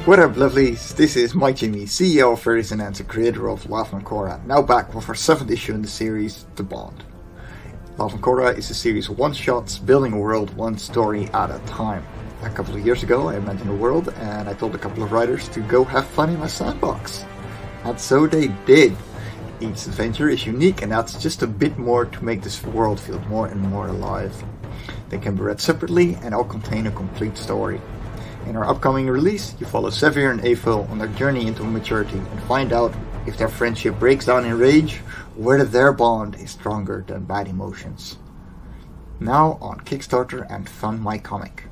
What up, lovelies? This is Mike Jimmy, CEO of Ferris and the creator of Life On Cora, now back with our 7th issue in the series, The Bond. Life On Cora is a series of one-shots, building a world one story at a time. A couple of years ago, I imagined a world, and I told a couple of writers to go have fun in my sandbox. And so they did. Each adventure is unique and adds just a bit more to make this world feel more and more alive. They can be read separately and all contain a complete story. In our upcoming release, you follow Sevier and Avil on their journey into maturity and find out if their friendship breaks down in rage or whether their bond is stronger than bad emotions. Now on Kickstarter and Fund My Comic.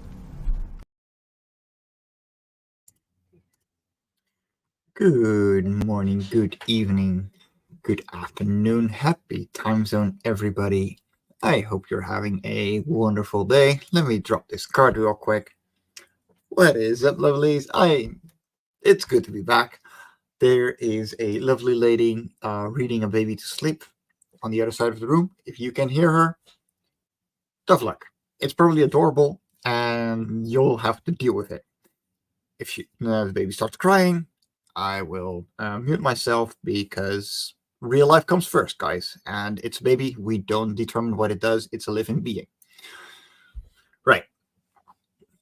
Good morning, good evening, good afternoon, happy time zone, everybody. I hope you're having a wonderful day. Let me drop this card real quick. What is up, lovelies? It's good to be back. There is a lovely lady reading a baby to sleep on the other side of the room. If you can hear her, tough luck. It's probably adorable, and you'll have to deal with it. If the baby starts crying, I will mute myself because real life comes first, guys. And it's a baby. We don't determine what it does. It's a living being. Right.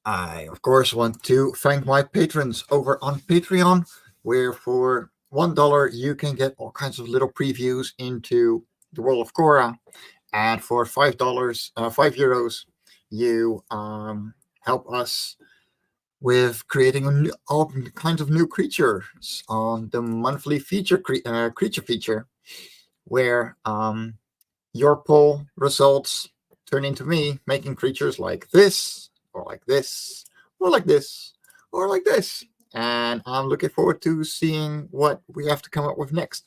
I, of course, want to thank my patrons over on Patreon, where for $1 you can get all kinds of little previews into the world of Cora, and for €5, you help us with creating all kinds of new creatures on the monthly creature feature, where your poll results turn into me making creatures like this, or like this, or like this, or like this. And I'm looking forward to seeing what we have to come up with next.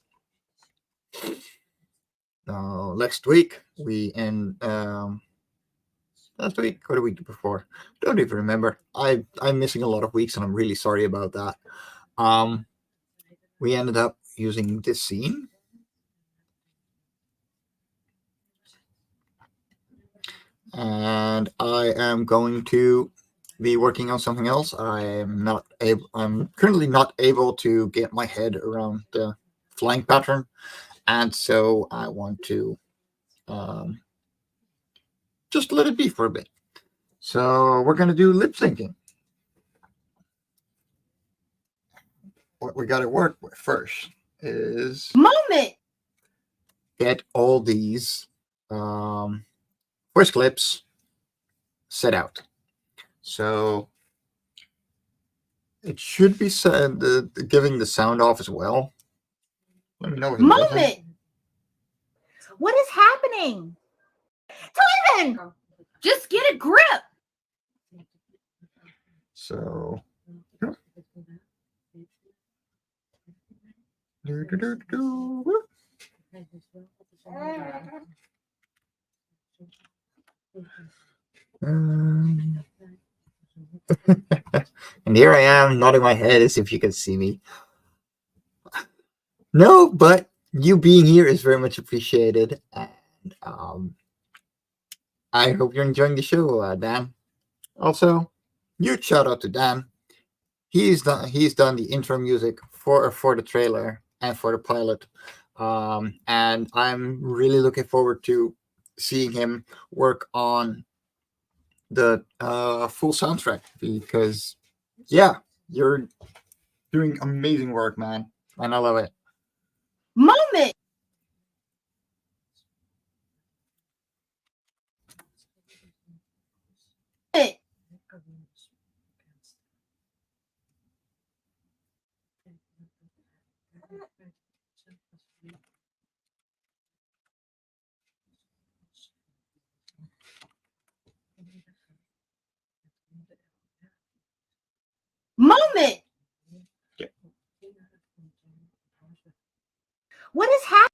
Next week, last week or the week before, don't even remember. I'm missing a lot of weeks, and I'm really sorry about that. We ended up using this scene. And I am going to be working on something else. I'm currently not able to get my head around the flying pattern, and so I want to just let it be for a bit. So we're going to do lip syncing. What we got to work with first is get all these voice clips set out. So it should be giving the sound off as well. Let me know if it doesn't. What is happening? Clinton, just get a grip. So and here I am nodding my head as if you can see me. No, but you being here is very much appreciated, and I hope you're enjoying the show, Dan. Also, huge shout out to Dan. He's done the intro music for the trailer and for the pilot, and I'm really looking forward to seeing him work on the full soundtrack, because yeah, you're doing amazing work, man, and I love it. Moment. Yeah. What is happening?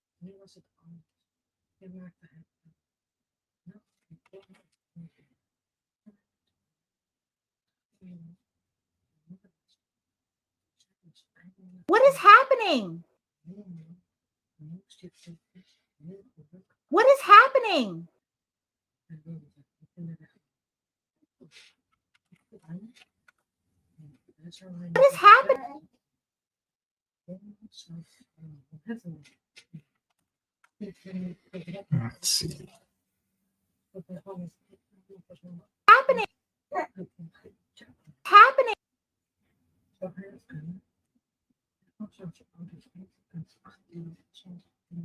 What is happening? What is happening? What is happening? Let's see. Happening? Happening?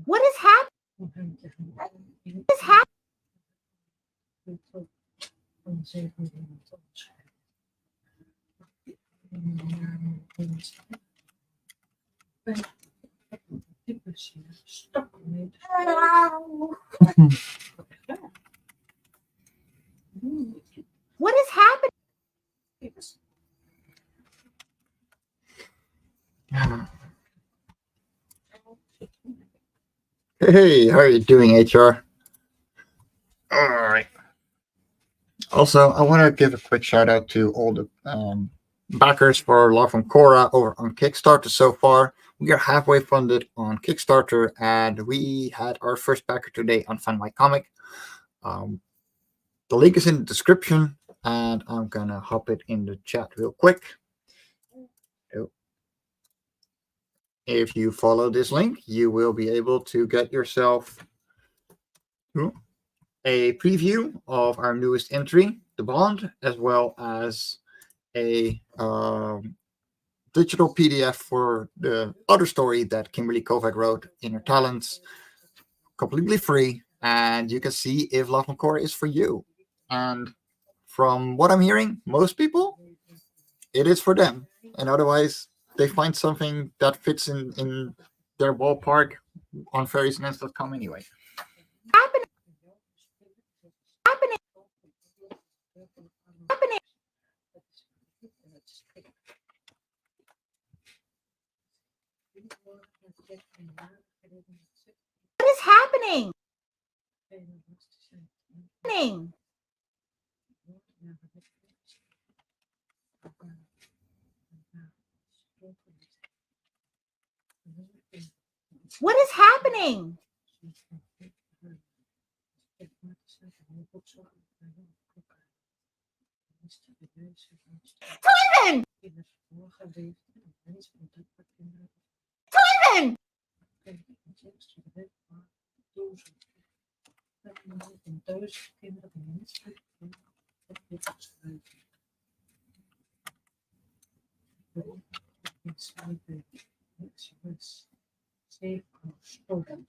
What is happening? What is happening? What is happening? Hey, how are you doing, HR? All right. Also, I want to give a quick shout out to all the backers for Life On Cora over on Kickstarter so far. We are halfway funded on Kickstarter, and we had our first backer today on Find My Comic. The link is in the description, and I'm gonna hop it in the chat real quick. If you follow this link, you will be able to get yourself a preview of our newest entry, The Bond, as well as a digital PDF for the other story that Kimberly Kovac wrote, Inner Talents, completely free, and you can see if Life On Cora is for you. And from what I'm hearing, most people, it is for them. And otherwise, they find something that fits in their ballpark on fairies.com anyway. Happening? Happening? Happening? What is happening? Happening? What is happening? Steven! Steven!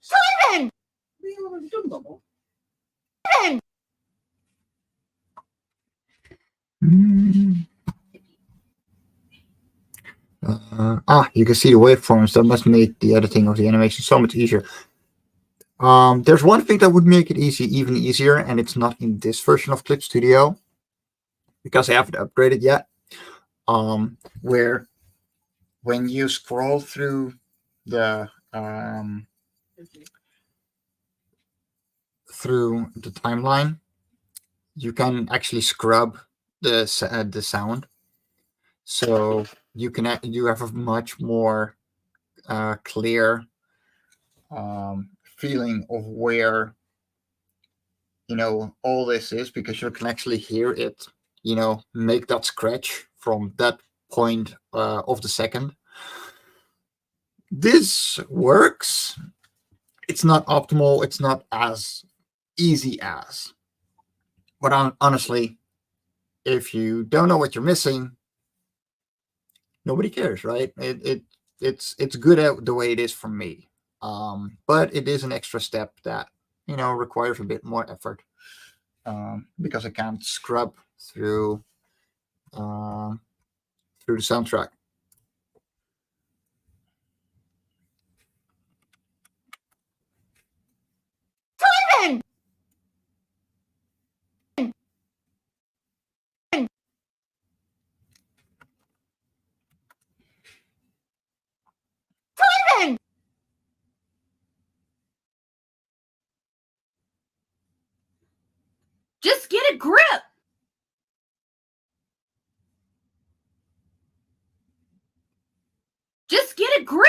Steven! Steven! You can see the waveforms. That must make the editing of the animation so much easier. There's one thing that would make it even easier, and it's not in this version of Clip Studio because I haven't upgraded yet. Where when you scroll through the timeline, you can actually scrub the sound, so you have a much more clear feeling of where all this is, because you can actually hear it make that scratch from that point of the second. This works. It's not optimal. It's not as easy as, but honestly, if you don't know what you're missing, nobody cares, right? It's good at the way it is for me, but it is an extra step that requires a bit more effort, because I can't scrub through the soundtrack. Steven! Steven! Just get a grip! Just get a grip!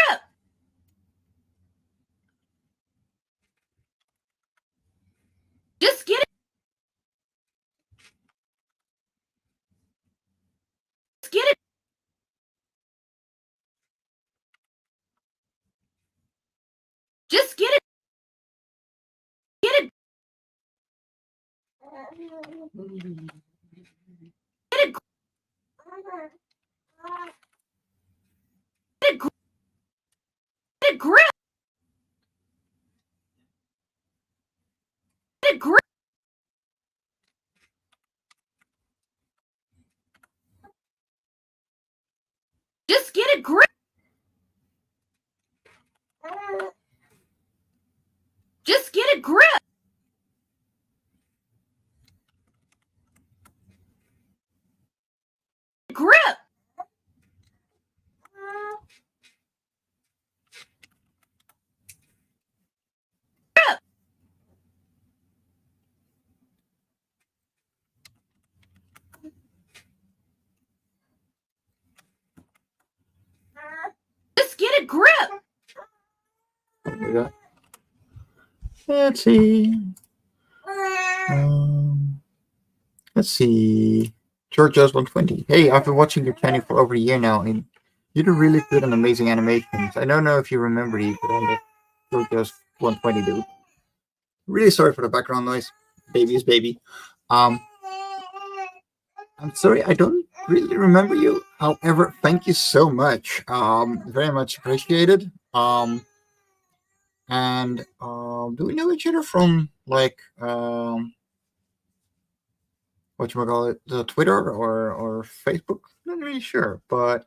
Just get it. grip. Just get a grip. Just get a grip. Grip. Just get a grip. We got. Let's see. Let's see. Georgia's 120. Hey, I've been watching your channel for over a year now, and you do really good and amazing animations. I don't know if you remember these, but I'm the Georgia's 120 dude. Really sorry for the background noise. Baby is baby. Um, I'm sorry, I don't really remember you. However, thank you so much. Very much appreciated. And do we know each other from like what you call it, the Twitter or Facebook? Not really sure, but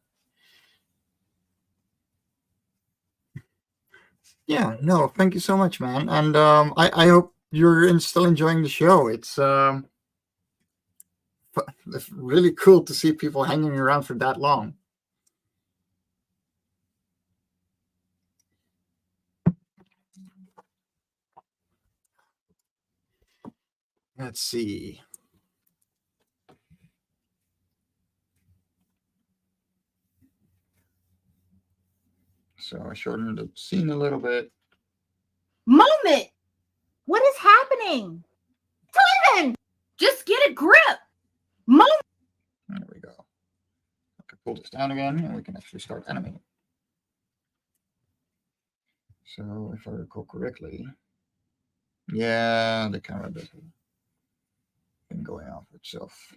yeah, no, thank you so much, man. And I hope you're still enjoying the show. It's really cool to see people hanging around for that long. Let's see. So I shortened the scene a little bit. Moment. What is happening? Steven, just get a grip. Moment. There we go. I can pull this down again, and we can actually start animating. So if I recall correctly, yeah, the camera does been going off itself.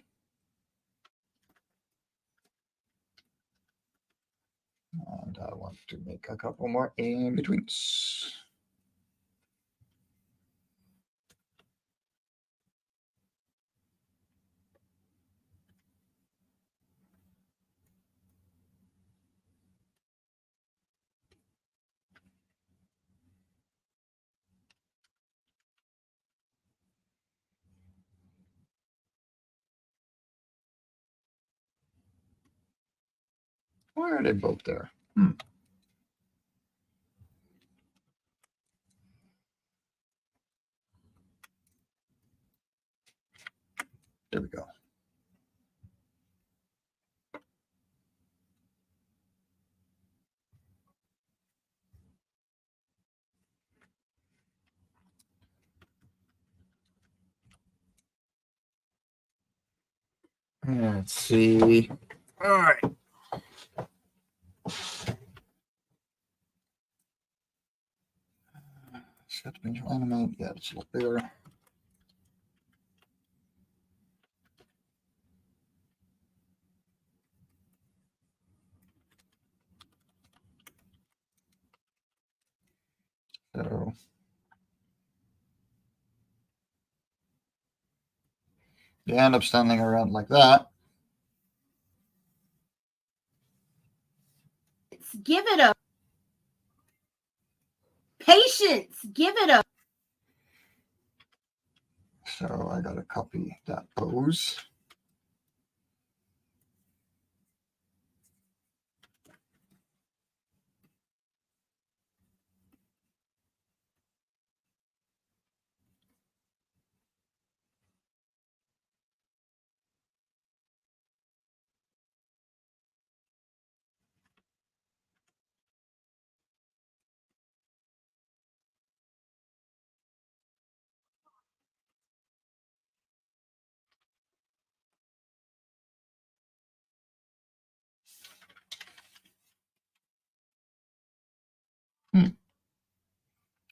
And I want to make a couple more in betweens. Why are they both there? There we go. Let's see. All right. Set range animate. Yeah, it's a lot bigger. So you end up standing around like that. Give it a patience. Give it a. So I gotta copy that pose.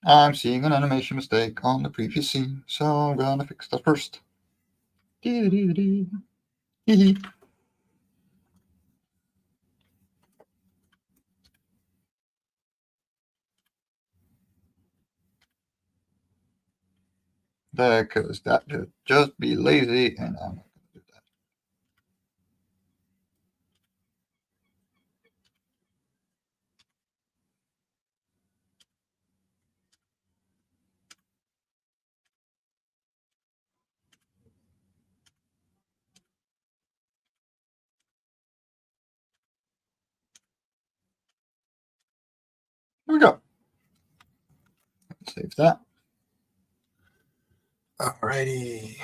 I'm seeing an animation mistake on the previous scene, so I'm gonna fix that first. Doo-doo-doo. Hee-hee. Because that would just be lazy, and I'm not going to do that. Here we go. Save that. Alrighty.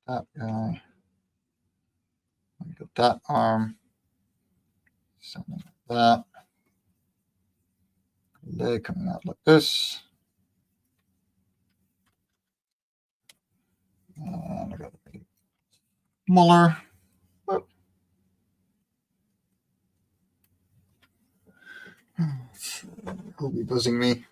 That guy. We got that arm. Something like that. Leg coming out like this. And I got to make it smaller. Whoop. Who'll be buzzing me?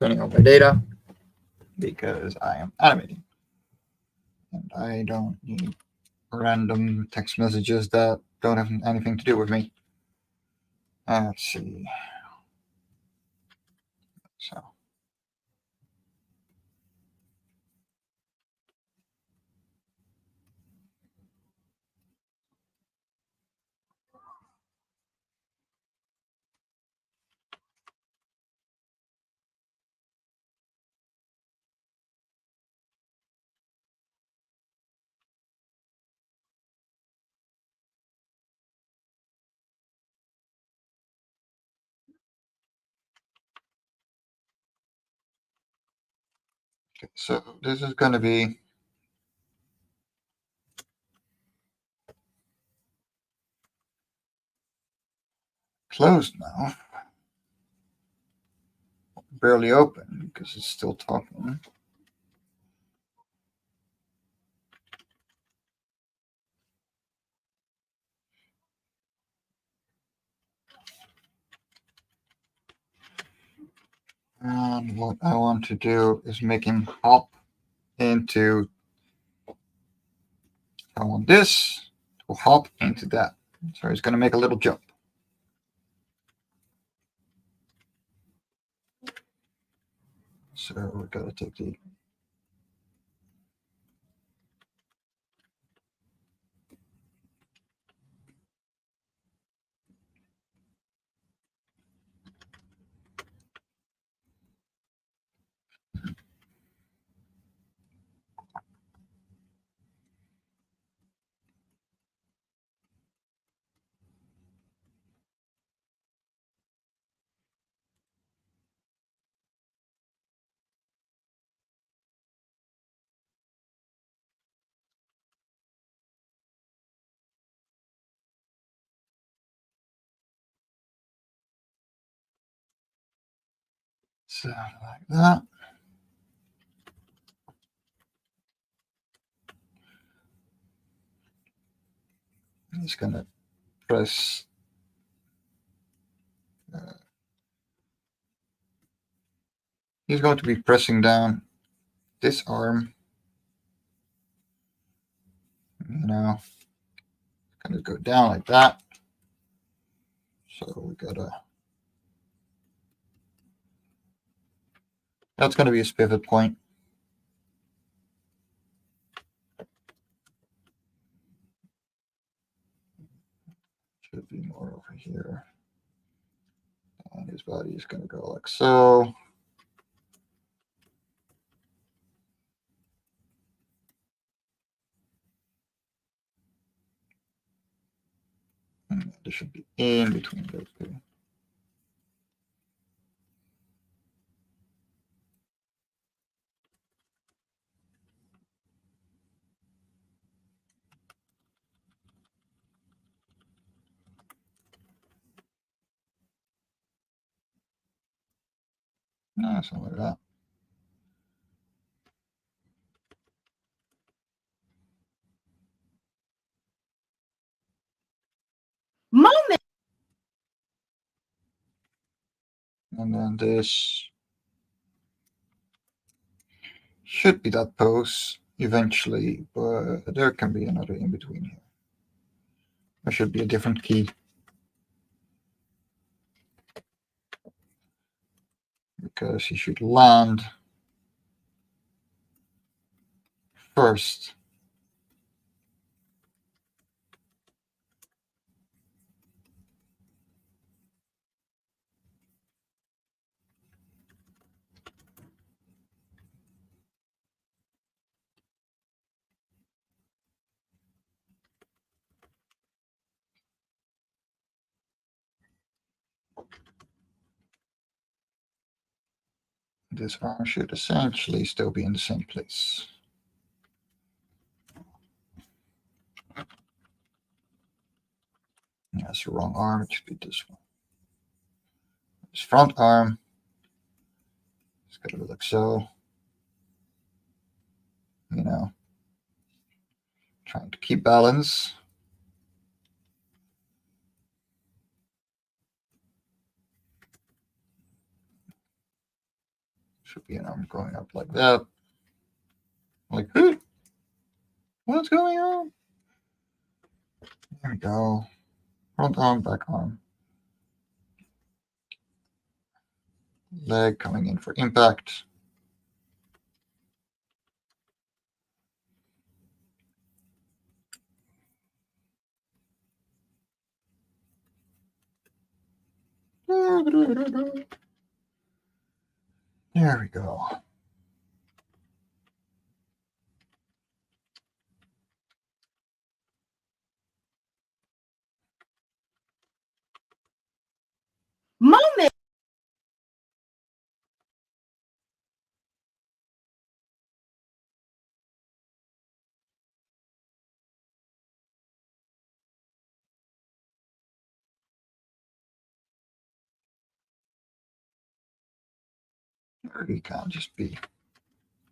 Turning off my data because I am animating. And I don't need random text messages that don't have anything to do with me. Let's see. So this is going to be closed now. Barely open because it's still talking. And what I want to do is make him hop into, I want this to hop into that. So he's going to make a little jump. So we got to take the so like that. He's going to press he's going to be pressing down this arm. Going to go down like that. So we got to, that's going to be his pivot point. Should be more over here. And his body is going to go like so. This should be in between those two. No, something like that. Moment. And then this should be that pose eventually, but there can be another in between here. There should be a different key. Because he should land first. This arm should essentially still be in the same place. That's the wrong arm. It should be this one. This front arm is going to be like so. You know, trying to keep balance. Should be an arm going up like that. Like, what's going on? There we go. Front arm, back arm. Leg coming in for impact. There we go. Moment. Or you can't just be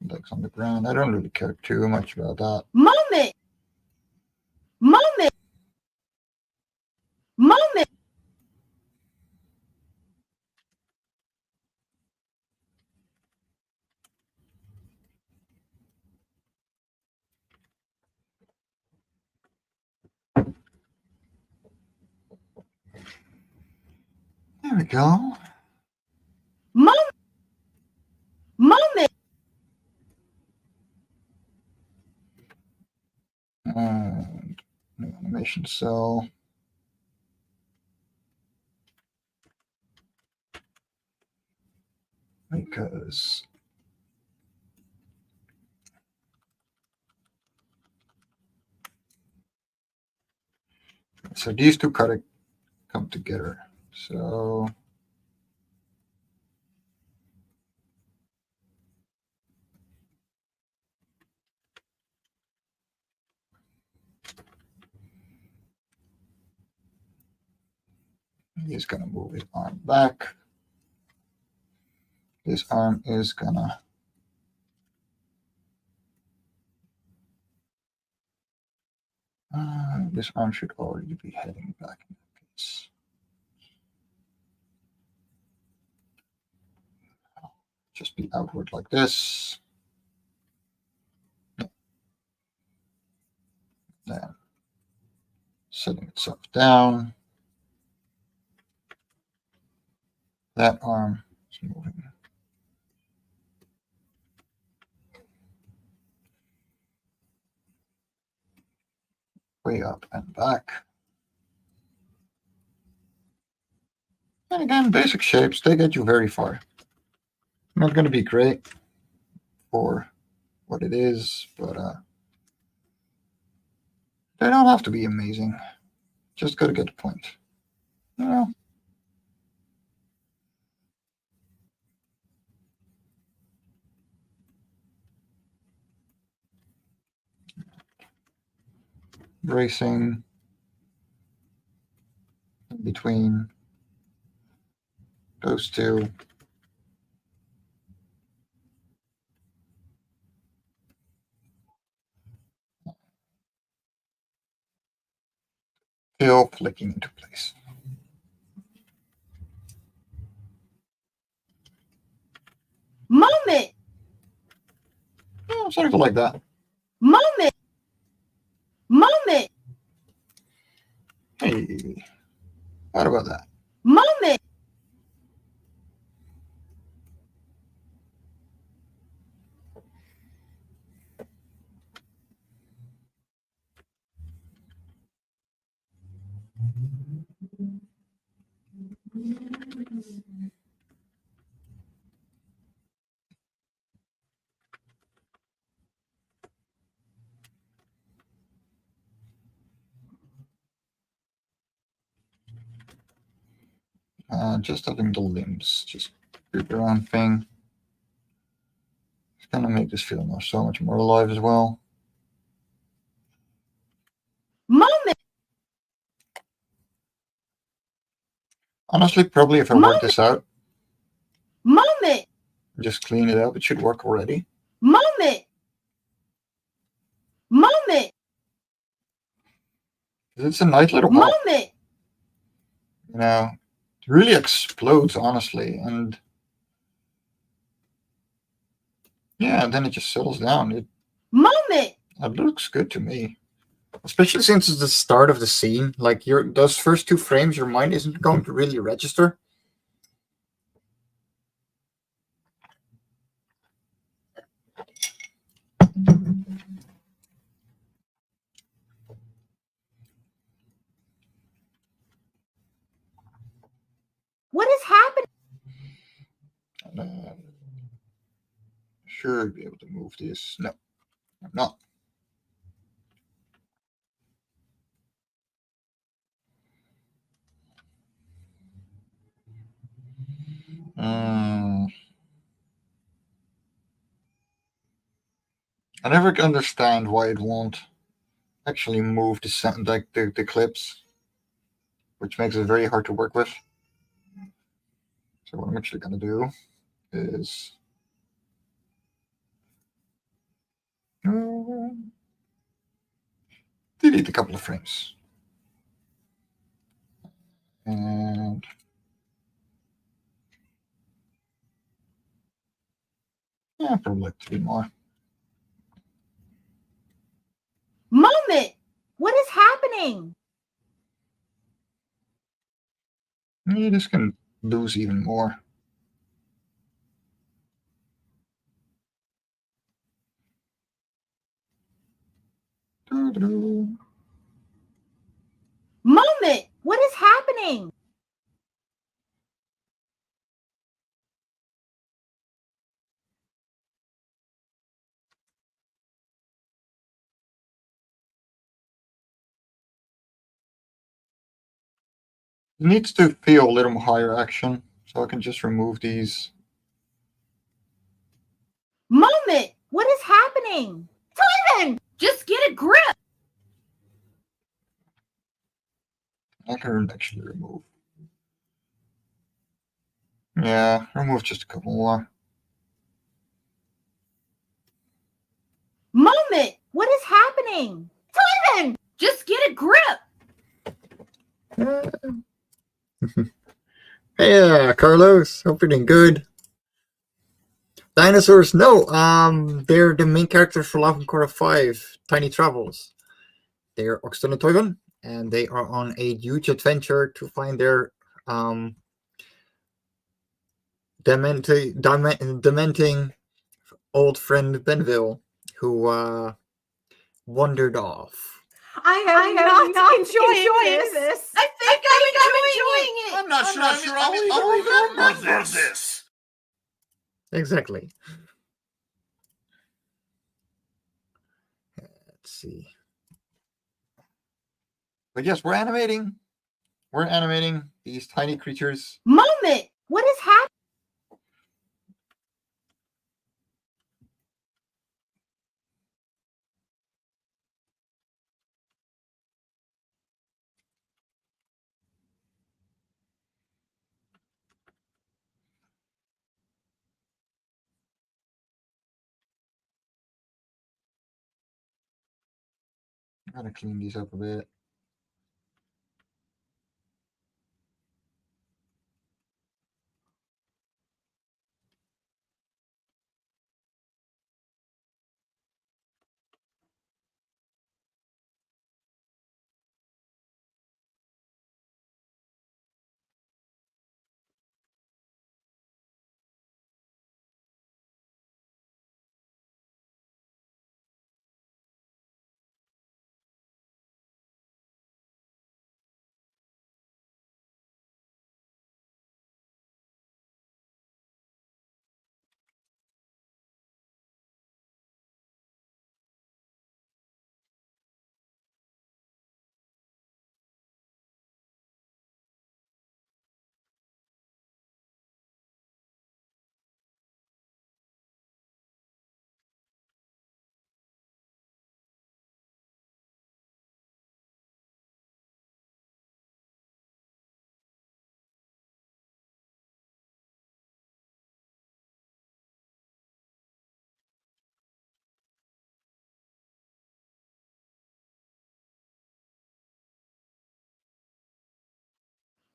legs on the ground. I don't really care too much about that. Moment. Moment. Moment. There we go. Moment. Moment. And new animation cell. Because so these two gotta come together. So he's gonna move his arm back. This arm is gonna this arm should already be heading back in that case. Just be outward like this. Then setting itself down. That arm is moving way up and back. And again, basic shapes, they get you very far. Not going to be great for what it is, but they don't have to be amazing. Just gotta get the point. Yeah. Racing between those two. Still clicking into place. Moment. Yeah, something like that. Moment. Moment. Hey, what about that? Moment. Just having the limbs just creep around thing. It's gonna make this feel so much more alive as well. Moment. Honestly, probably if I work this out, Moment. just clean it up, it should work already. Moment. Moment. It's a nice little ball. Moment. You know, it really explodes, honestly, and yeah, then it just settles down. Moment. It looks good to me. Especially since it's the start of the scene. Like those first 2 frames, your mind isn't going to really register. What is happening? And, should be able to move this. No, I'm not. I never understand why it won't actually move the clips, which makes it very hard to work with. So what I'm actually going to do is delete a couple of frames. And yeah, probably like 3 more. Moment. What is happening? Yeah, this can lose even more. Moment. What is happening? It needs to feel a little higher action, so I can just remove these. Moment. What is happening? Steven, just get a grip. I can actually remove. Yeah, remove just a couple more. Moment. What is happening? Steven, just get a grip. Hey, Carlos. Hope you're doing good. Dinosaurs, no. They're the main characters for Life On Cora 5, Tiny Travels. They're Oxton and Toygon, and they are on a huge adventure to find their dementing old friend Benville, who wandered off. I am not enjoying this. I think I'm enjoying it. I'm not sure I'll even remember this. Exactly. Let's see. But yes, we're animating. We're animating these tiny creatures. Moment! What is happening? I'm gonna clean these up a bit.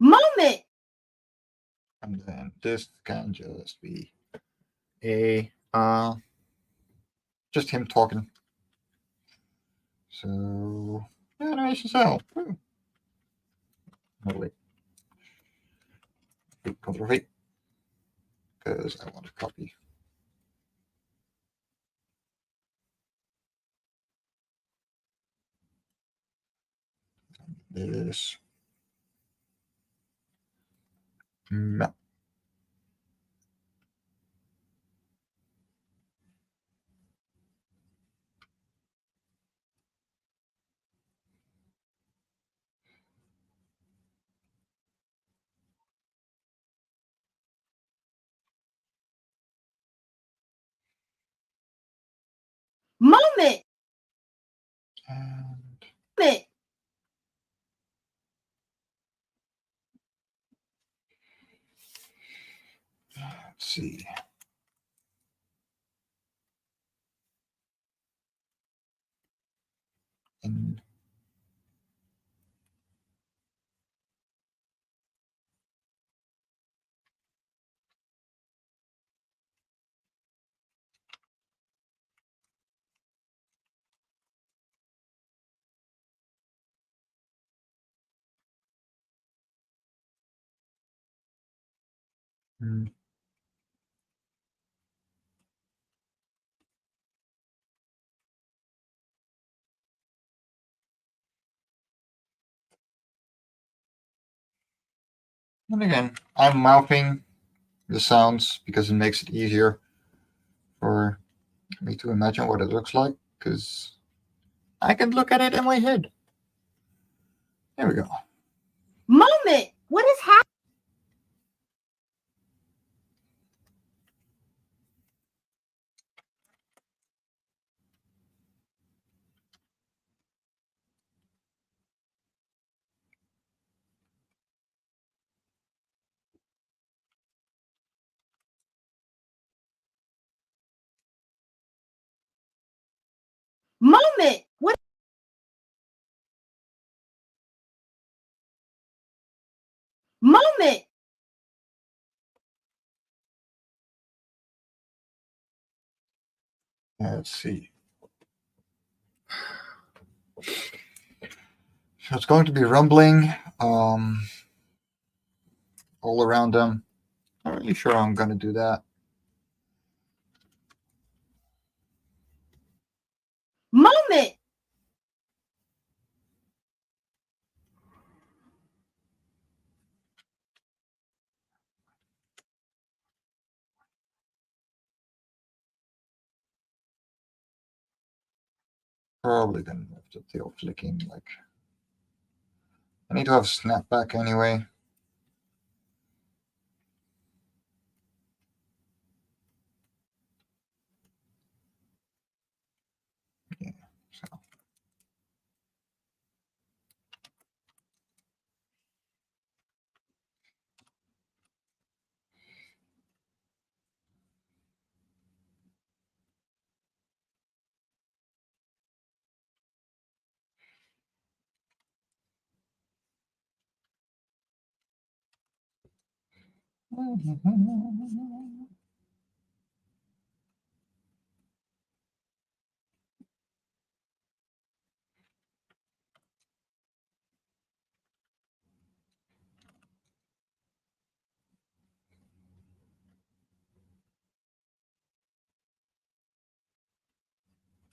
Moment! And then this can just be a just him talking. So animation cell. Oh wait. Control V. Because I want to copy. This. No. Moment! And Moment! let's see. And mm, and again, I'm mouthing the sounds because it makes it easier for me to imagine what it looks like, because I can look at it in my head. There we go. Moment! What is happening? Moment! What? Moment! Let's see. So it's going to be rumbling all around them. Not really sure how I'm going to do that. Moment! Probably going to have the tail flicking like I need to have a snapback anyway. Yeah, so.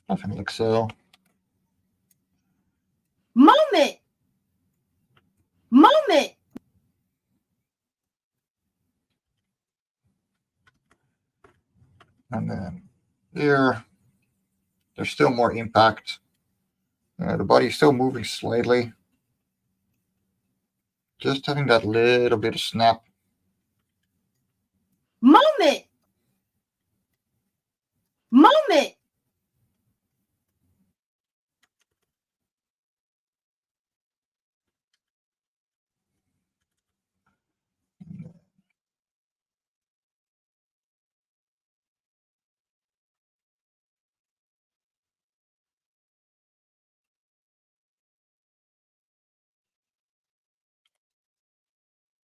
I think so. Moment. Moment. And then here, there's still more impact. The body's still moving slightly. Just having that little bit of snap. Moment. Moment.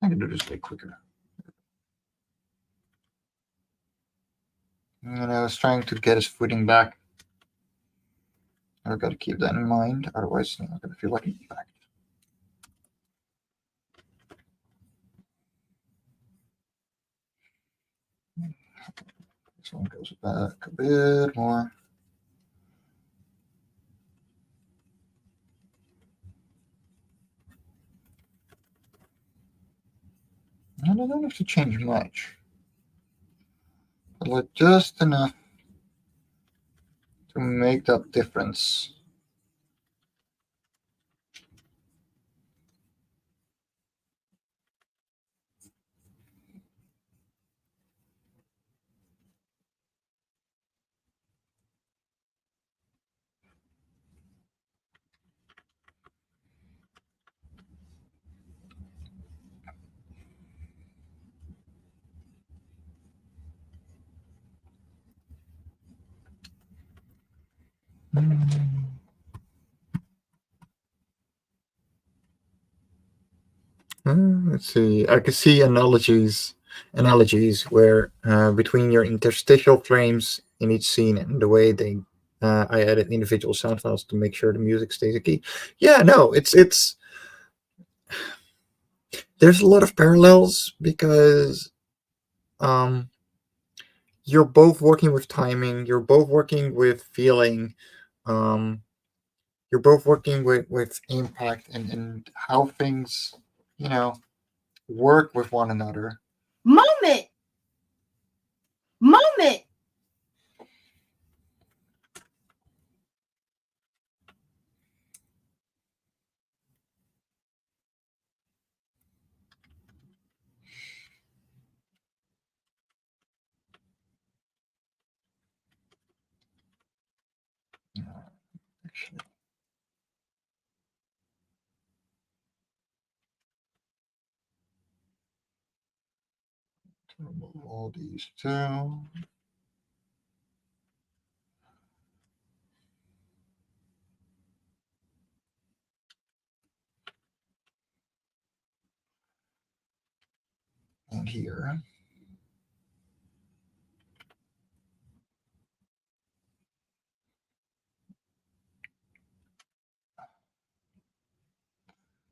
I can do this a bit quicker. And I was trying to get his footing back. I've got to keep that in mind, otherwise I'm not going to feel like an impact. This one goes back a bit more. And I don't have to change much, but like just enough to make that difference. Let's see. I can see analogies where between your interstitial frames in each scene and the way they I edit individual sound files to make sure the music stays a key. Yeah, no, it's there's a lot of parallels because um, you're both working with timing, you're both working with feeling, um, you're both working with impact and how things, you know, work with one another. Moment. Moment. Actually, remove all these two. And here.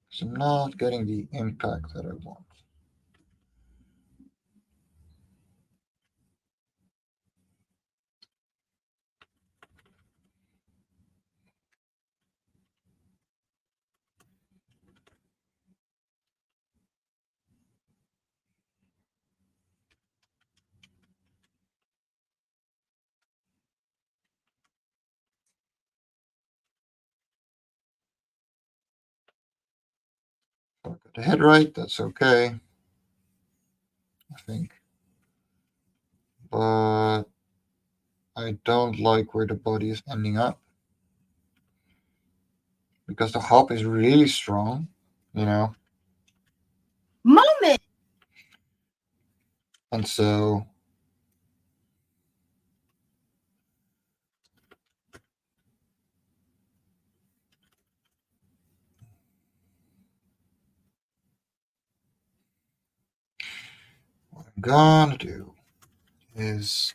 So I'm not getting the impact that I want. I got the head right, that's okay, I think. But I don't like where the body is ending up. Because the hop is really strong, you know. Moment. And so what I'm gonna do is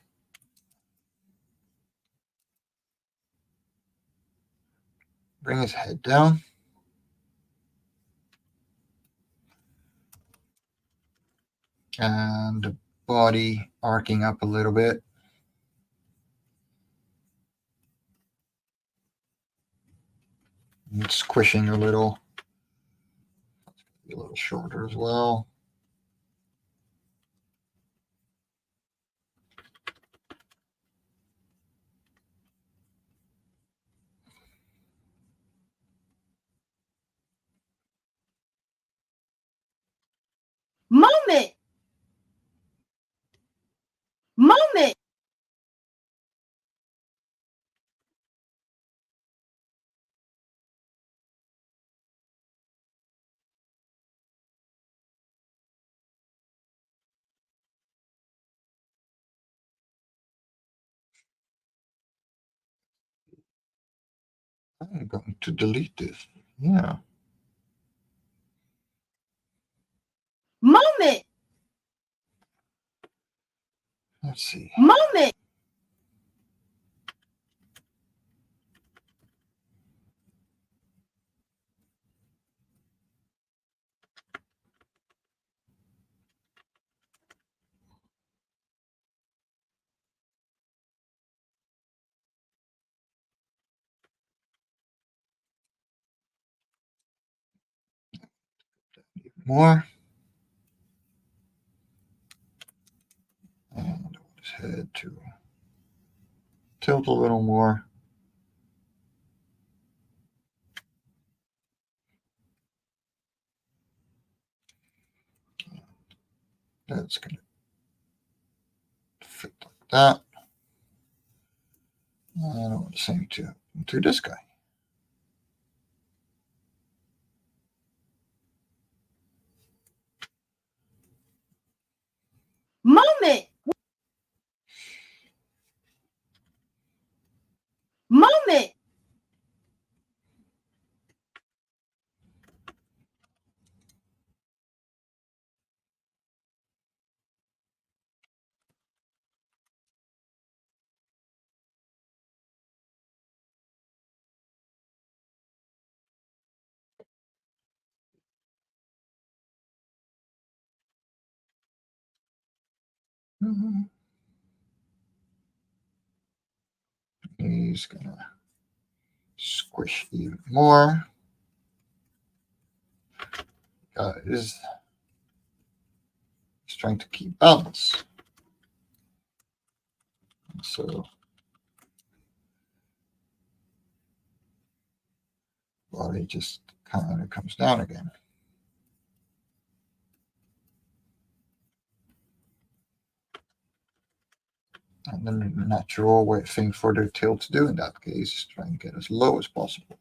bring his head down. And the body arcing up a little bit. And squishing a little. Be a little shorter as well. Moment. Moment. I'm going to delete this. Yeah. Moment. Let's see. Moment. More. And I want his head to tilt a little more. That's going to fit like that. And I want the same to this guy. Moment. Moment. He's going to squish even more. He's trying to keep balance. So body just kind of comes down again. And then the natural thing for the tail to do in that case is try and get as low as possible.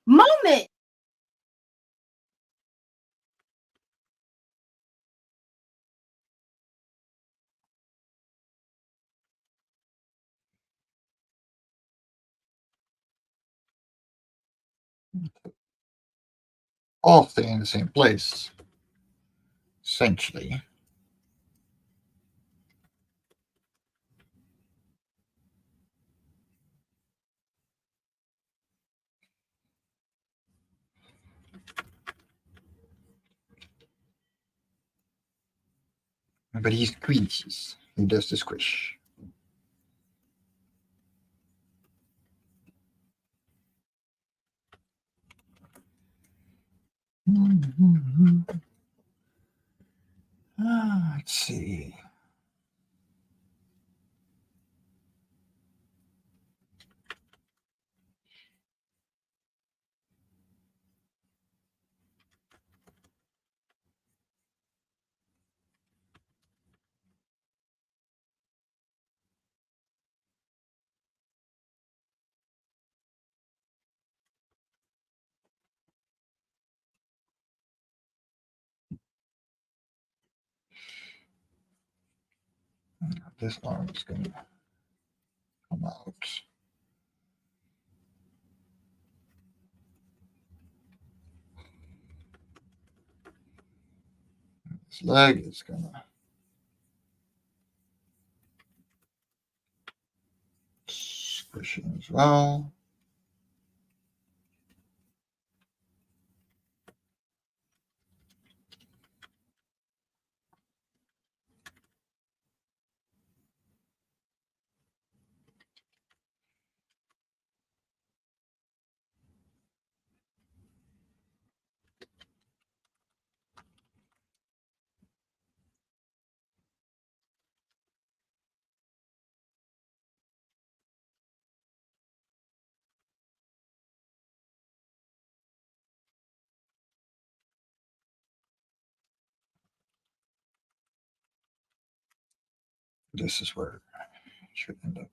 Moment. All stay in the same place, essentially. But he squeezes. He does the squish. Let's see. This arm's going to come out. This leg is going to squish in as well. This is where it should end up.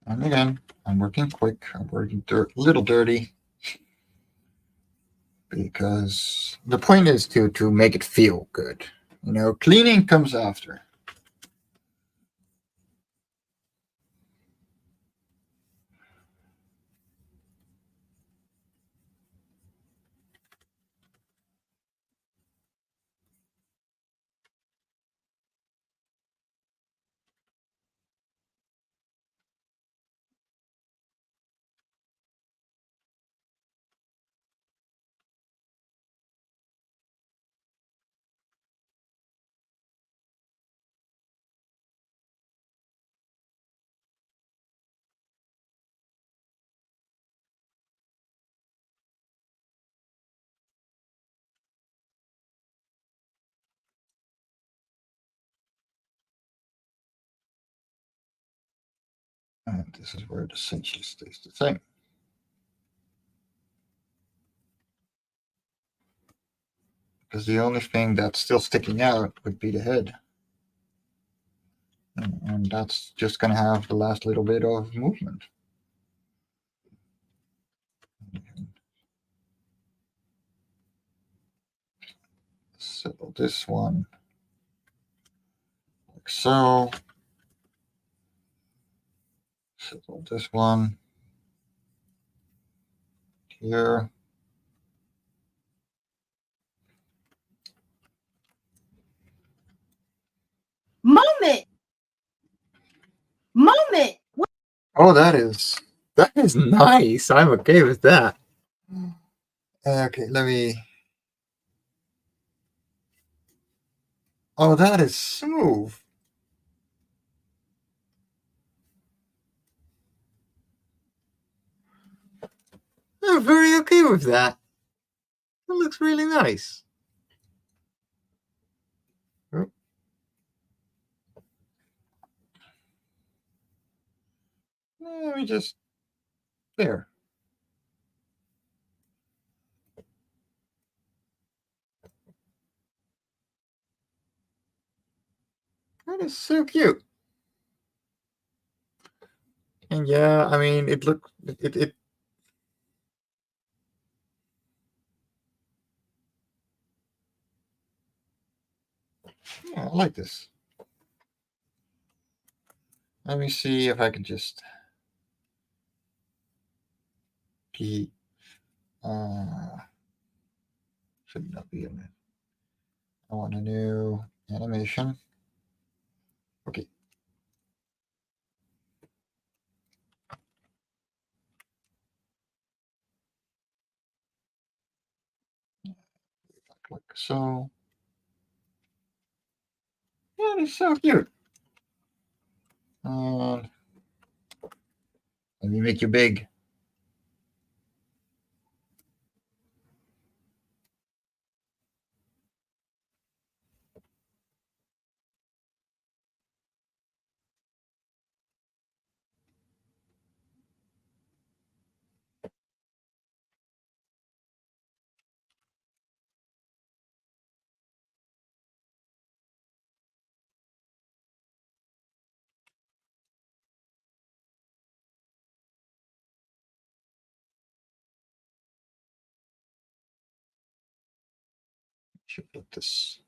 And again, I'm working quick. I'm working a little dirty because the point is to make it feel good. You know, cleaning comes after. And this is where the cinch stays the same. Because the only thing that's still sticking out would be the head. And that's just going to have the last little bit of movement. Settle this one like so. Settle this one here. Moment. Oh, that is nice. I'm okay with that. Okay, let me. Oh, that is smooth. I'm very okay with that. That looks really nice. Oh. Let me just there. That is so cute. And yeah, I mean, it looked it. Yeah, I like this. Let me see if I can just keep. Should not be in it. I want a new animation. Okay. So, yeah, it's so cute. And let me make you big. Should put this.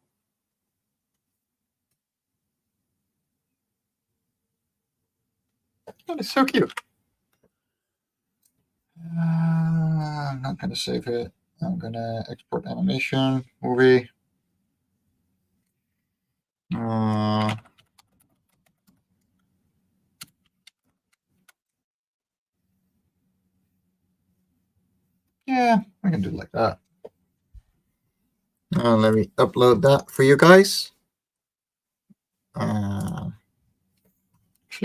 That is so cute. I'm not gonna save it. I'm gonna export animation movie. Yeah, I can do it like that. Let me upload that for you guys. Actually,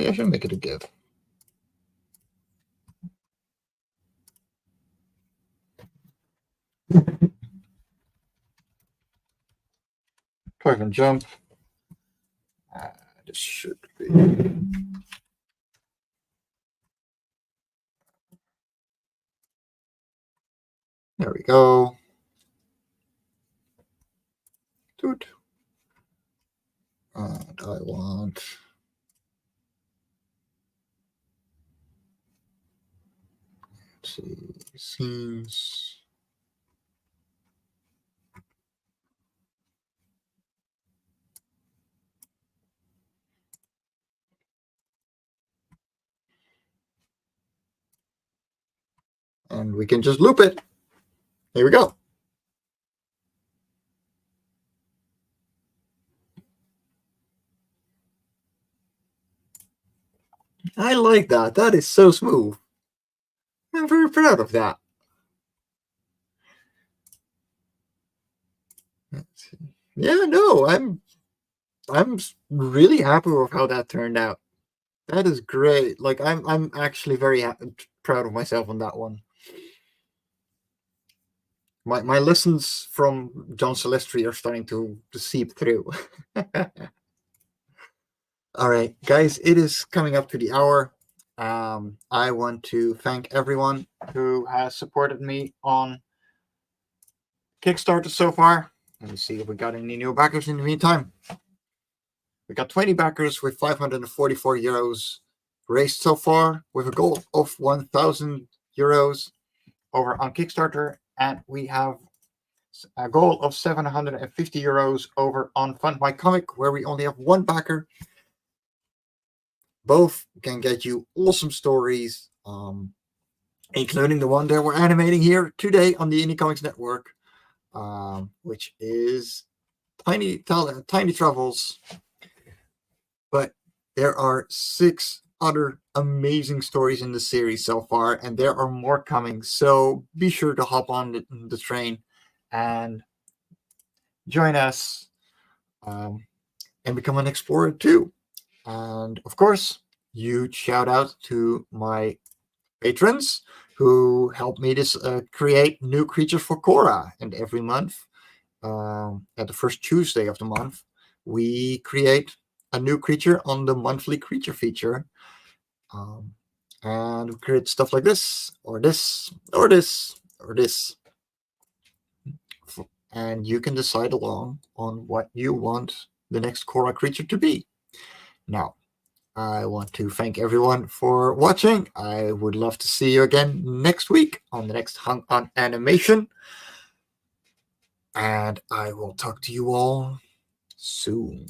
I should make it a GIF. Click and jump. This should be. There we go. Dude. And I want. Let's see. Scenes. And we can just loop it. Here we go. I like that. That is so smooth. I'm very proud of that. Yeah, no, I'm really happy with how that turned out. That is great. Like I'm actually very proud of myself on that one. My lessons from John Celestri are starting to seep through. All right, guys, it is coming up to the hour. I want to thank everyone who has supported me on Kickstarter so far. Let me see if we got any new backers in the meantime. We got 20 backers with 544 euros raised so far, with a goal of 1,000 euros over on Kickstarter, and we have a goal of 750 euros over on Fund My Comic, where we only have one backer. Both can get you awesome stories, including the one that we're animating here today on the Indie Comics Network, which is Tiny Travels. But there are 6 other amazing stories in the series so far, and there are more coming. So be sure to hop on the train and join us and become an explorer too. And of course, huge shout out to my patrons who help me create new creatures for Cora. And every month, at the first Tuesday of the month, we create a new creature on the monthly creature feature. And we create stuff like this, or this, or this, or this. And you can decide along on what you want the next Cora creature to be. Now, I want to thank everyone for watching. I would love to see you again next week on the next Hung on Animation. And I will talk to you all soon.